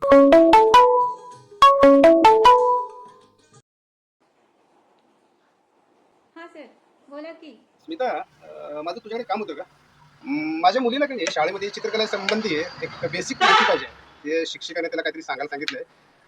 हां सर, बोला की. स्मिता, माझं तुझ्याकडे काम होतं का? माझ्या मुलीला काही चित्रकला चित्रकलेसंबंधी एक बेसिक माहिती पाहिजे. ते शिक्षकाने त्याला काहीतरी सांगायला सांगितलंय.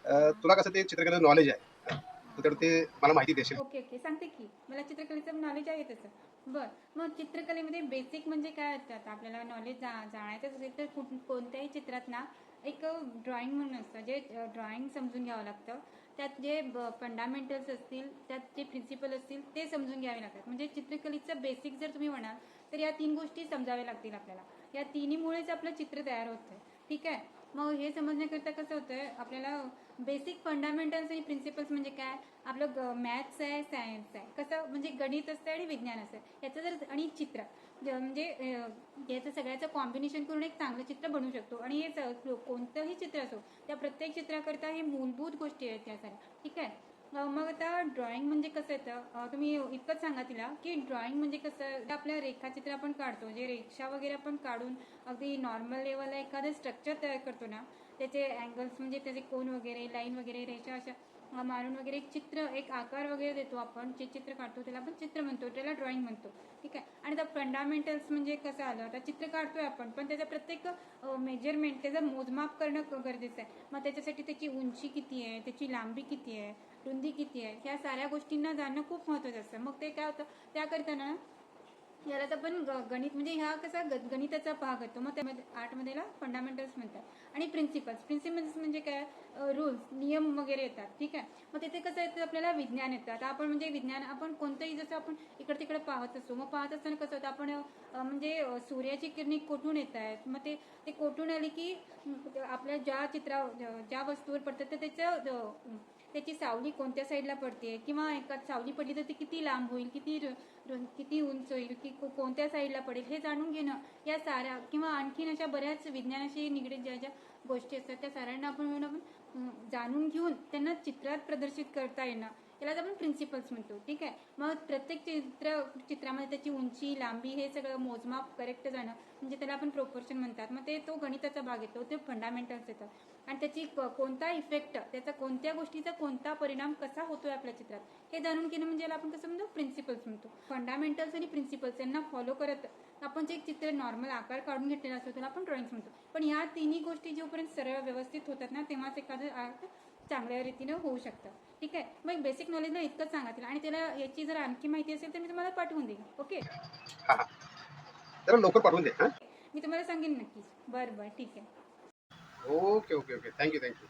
हां, तुला कसं ते चित्रकलेचं नॉलेज आहे, हां, तर हां. ते मला माहिती देशील? Okay, okay. सांगते की. मला चित्रकलेचं नॉलेज आहे तसं. बरं. मग चित्रकलेमध्ये बेसिक म्हणजे काय असतं? आता आपल्याला नॉलेज जाणायचं असेल तर कोणत्याही चित्रात ना एक ड्रॉइंग म्हणून असतं. जे ड्रॉइंग समजून घ्यावं लागतं. त्यात जे फंडामेंटल्स असतील, त्यात जे प्रिन्सिपल असतील ते समजून घ्यावे लागतात. म्हणजे चित्रकलेचं बेसिक जर तुम्ही म्हणाल तर या 3 गोष्टी समजाव्या लागतील आपल्याला. या तिन्हीमुळेच आपलं चित्र तयार होतं. ठीक आहे? मग हे समजण्याकरता कसं होतंय आपल्याला बेसिक फंडामेंटल्स आणि प्रिन्सिपल्स म्हणजे काय? आपलं मॅथ्स आहे, सायन्स आहे. कसं म्हणजे गणित असतं आणि विज्ञान असतं. याचं जर आणि चित्र म्हणजे याचं सगळ्याचं कॉम्बिनेशन करून एक चांगलं चित्र बनवू शकतो. आणि हे कोणतंही चित्र असो त्या प्रत्येक चित्राकरता हे मूलभूत गोष्टी आहेत त्या साऱ्या. ठीक आहे? मग आता ड्रॉइंग म्हणजे कसं येतं तुम्ही इतकंच सांगा तिला की ड्रॉइंग म्हणजे कसं आपल्या रेखाचित्र आपण काढतो जे रेषा वगैरे आपण काढून अगदी नॉर्मल लेवलला एखादं स्ट्रक्चर तयार करतो ना त्याचे अँगल्स म्हणजे त्याचे कोन वगैरे लाईन वगैरे रेषा अशा मारून वगैरे एक चित्र एक आकार वगैरे देतो आपण जे चित्र काढतो त्याला आपण चित्र म्हणतो त्याला ड्रॉइंग म्हणतो. ठीक आहे. आणि आता फंडामेंटल्स म्हणजे कसं आलं आता चित्र काढतोय आपण पण त्याचा प्रत्येक मेजरमेंट त्याचं मोजमाप करणं गरजेचं आहे. मग त्याच्यासाठी त्याची उंची किती आहे त्याची लांबी किती आहे रुंदी किती आहे ह्या साऱ्या गोष्टींना जाणणं खूप महत्त्वाचं असतं. मग ते काय होतं त्याकरता ना यालाच आपण गणित म्हणजे ह्या कसा गणिताचा भाग येतो. मग त्यामध्ये आर्टमध्येला फंडामेंटल्स म्हणतात. आणि प्रिन्सिपल्स म्हणजे काय रूल्स नियम वगैरे येतात. ठीक आहे. मग तिथे कसं येतं आपल्याला विज्ञान येतं. आता आपण म्हणजे विज्ञान आपण कोणतंही जसं आपण इकडे तिकडे पाहत असतो मग पाहत असताना कसं होतं आपण म्हणजे सूर्याची किरणी कोठून येत आहेत मग ते कोठून आली की आपल्या ज्या वस्तूवर पडतात तर त्याची सावली कोणत्या साईडला पडते किंवा एका सावली पडली तर ती किती लांब होईल किती उंच होईल की कोणत्या साईडला पडेल हे जाणून घेणं या साऱ्या किंवा आणखीन अशा बऱ्याच विज्ञानाशी निगडीत ज्या ज्या गोष्टी असतात त्या साऱ्यांना आपण जाणून घेऊन त्यांना चित्रात प्रदर्शित करता येणं यालाच आपण प्रिन्सिपल्स म्हणतो. ठीक आहे. मग प्रत्येक चित्रामध्ये त्याची उंची लांबी हे सगळं मोजमाप करेक्ट जाणं म्हणजे त्याला आपण प्रोपोर्शन म्हणतात. मग ते तो गणिताचा भाग येतो ते फंडामेंटल्स येतात. आणि त्याची कोणता इफेक्ट त्याचा कोणत्या गोष्टीचा कोणता परिणाम कसा होतोय आपल्या चित्रात हे जाणून घेणं म्हणजे आपण कसं म्हणतो प्रिन्सिपल्स म्हणतो. फंडामेंटल्स आणि प्रिन्सिपल्स यांना फॉलो करत आपण जे एक चित्र नॉर्मल आकार काढून घेतलेला असतो त्याला आपण ड्रॉइंग म्हणतो. पण ह्या तिन्ही गोष्टी जोपर्यंत सरळ व्यवस्थित होतात ना तेव्हाच एखादं आर्ट चांगल्या रीतीनं होऊ शकतं. ठीक आहे. मग बेसिक नॉलेजला इतकंच सांगा तिला आणि त्याला याची जर आणखी माहिती असेल तर मी तुम्हाला पाठवून देईन. ओके. हां हां, जरा लवकर पाठवून दे. हां. मी तुम्हाला सांगेन नक्कीच. बरं बरं ठीक आहे. Okay okay okay, thank you thank you.